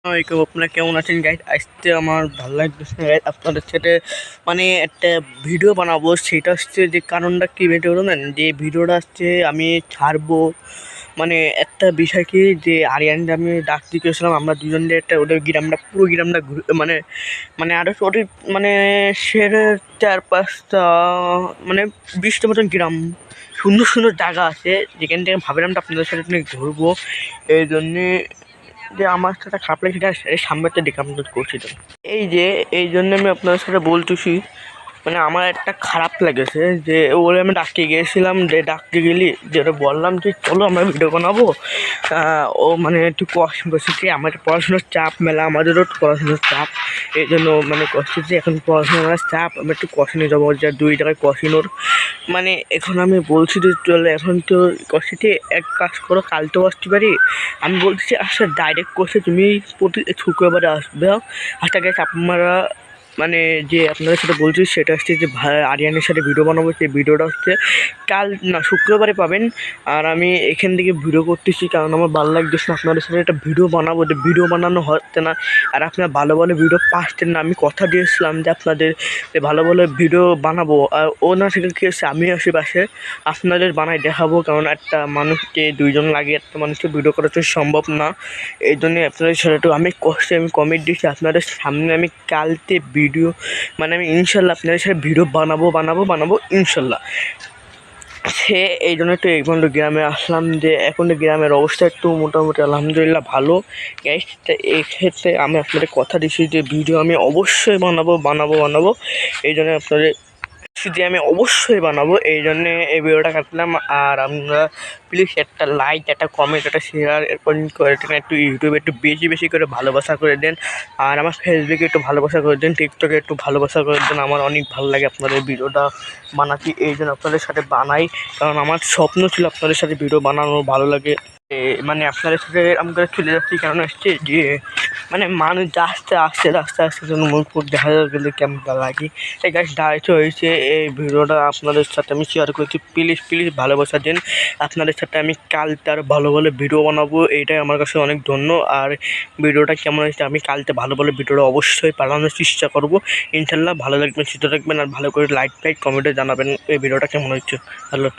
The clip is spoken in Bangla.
আসসালামাইকুম, আপনারা কেমন আছেন গাইড? আজকে আমার ভালো লাগতেছে না গাইড, আপনাদের সাথে মানে একটা ভিডিও বানাবো। সেটা হচ্ছে যে কারণটা কি ভিডিও জানেন, যে ভিডিওটা হচ্ছে আমি ছাড়বো মানে একটা বিষয় কি, যে আরিয়ানটা আমি ডাকতে গেছিলাম, আমরা দুজনে একটা ওদের গ্রামটা পুরো গ্রামটা মানে মানে আরও ওদের মানে সেরে 4-5টা মানে 20টা মতন গ্রাম, সুন্দর সুন্দর জায়গা আছে যেখান থেকে ভাবলাম আপনাদের সাথে ঘুরবো। এই জন্যে যে আমার সাথে খারাপ লাগে সেটা সামনেটা দেখে আপলোড করছিল। এই জন্য আমি আপনাদের সাথে বলতেছি, মানে আমার একটা খারাপ লেগেছে যে ওরে আমি ডাকতে গিয়েছিলাম, যে ডাকতে গেলি যেটা বললাম যে চলো আমরা ভিডিও বানাবো, ও মানে একটু কষ্ট করছে কি আমার পড়াশোনার চাপ মেলা, আমাদেরও পড়াশোনার চাপ। এই জন্য মানে কষ্ট যে এখন পড়াশোনার চাপ, আমি একটু কষিনে যাবো, যা 2 টাকায় কষিনোর মানে এখন আমি বলছি যে চলে এখন তো কষিতে এক কাজ করো, কাল তো আসতে পারি। আমি বলছি আচ্ছা ডাইরেক্ট করছে তুমি প্রতি শুক্রবারে আসবে। আচ্ছা গেছে আপনারা মানে যে আপনাদের সাথে বলছি সেটা হচ্ছে যে আরিয়ানের সাথে ভিডিও বানাবো, সেই ভিডিওটা হচ্ছে কাল না শুক্রবারে পাবেন। আর আমি এখান থেকে ভিডিও করতেছি কারণ আমার ভালো লাগতেছে না, আপনাদের সাথে একটা ভিডিও বানাবো, যে ভিডিও বানানো হচ্ছে না আর আপনারা ভালো ভালো ভিডিও পাচ্ছেন না। আমি কথা দিয়েছিলাম যে আপনাদের ভালো ভালো ভিডিও বানাবো, আর ও না সেখানে কী হচ্ছে আমি আশেপাশে আপনাদের বানাই দেখাবো, কারণ একটা মানুষকে 2জন লাগে, একটা মানুষকে ভিডিও করা তো সম্ভব না। এই জন্যই আপনাদের সাথে একটু আমি কমেন্ট দিচ্ছি, আপনাদের সামনে আমি কালকে ভিডিও মানে আমি ইনশাল্লাহ আপনাদের সাথে ভিডিও বানাবো ইনশাল্লাহ। এই জন্য একটু এখন গ্রামে আসলাম, যে এখন গ্রামের অবস্থা একটু মোটামুটি আলহামদুলিল্লাহ ভালো গাইস। এই ক্ষেত্রে আমি আপনাদের কথা দিচ্ছি যে ভিডিও আমি অবশ্যই বানাবো। এই জন্য আপনাদের যে আমি অবশ্যই বানাবো, এই জন্যে এই ভিডিওটা কাটলাম। আর আমরা প্লিজ একটা লাইক, একটা কমেন্ট, একটা শেয়ার করে দেন, একটু ইউটিউবে একটু বেশি করে ভালোবাসা করে দেন, আর আমার ফেসবুকে একটু ভালোবাসা করে দেন, টিকটকে একটু ভালোবাসা করে দেন। আমার অনেক ভালো লাগে আপনাদের ভিডিওটা বানাতে, এই জন্য আপনাদের সাথে বানাই, কারণ আমার স্বপ্ন ছিল আপনাদের সাথে ভিডিও বানানো। ভালো লাগে মানে আপনাদের সাথে আমরা চলে যাচ্ছি, কারণ হচ্ছে যে মানে মানুষ আস্তে যেন মুখ দেখা গেলে কেমন লাগে। এই গাছ দাঁড়িয়ে হয়েছে, এই ভিডিওটা আপনাদের সাথে আমি শেয়ার করছি, প্লিজ ভালোবাসা দিন। আপনাদের সাথে আমি কালকে আরও ভালো ভিডিও বানাবো, এইটাই আমার কাছে অনেক ধন্য। আর ভিডিওটা কেমন হয়েছে আমি কালকে ভালো ভিডিওটা অবশ্যই বানানোর চেষ্টা করবো ইনশাল্লাহ। ভালো লাগবেন, সুস্থ থাকবেন, আর ভালো করে লাইক কমেন্টে জানাবেন এই ভিডিওটা কেমন হচ্ছে। আল্লাহ।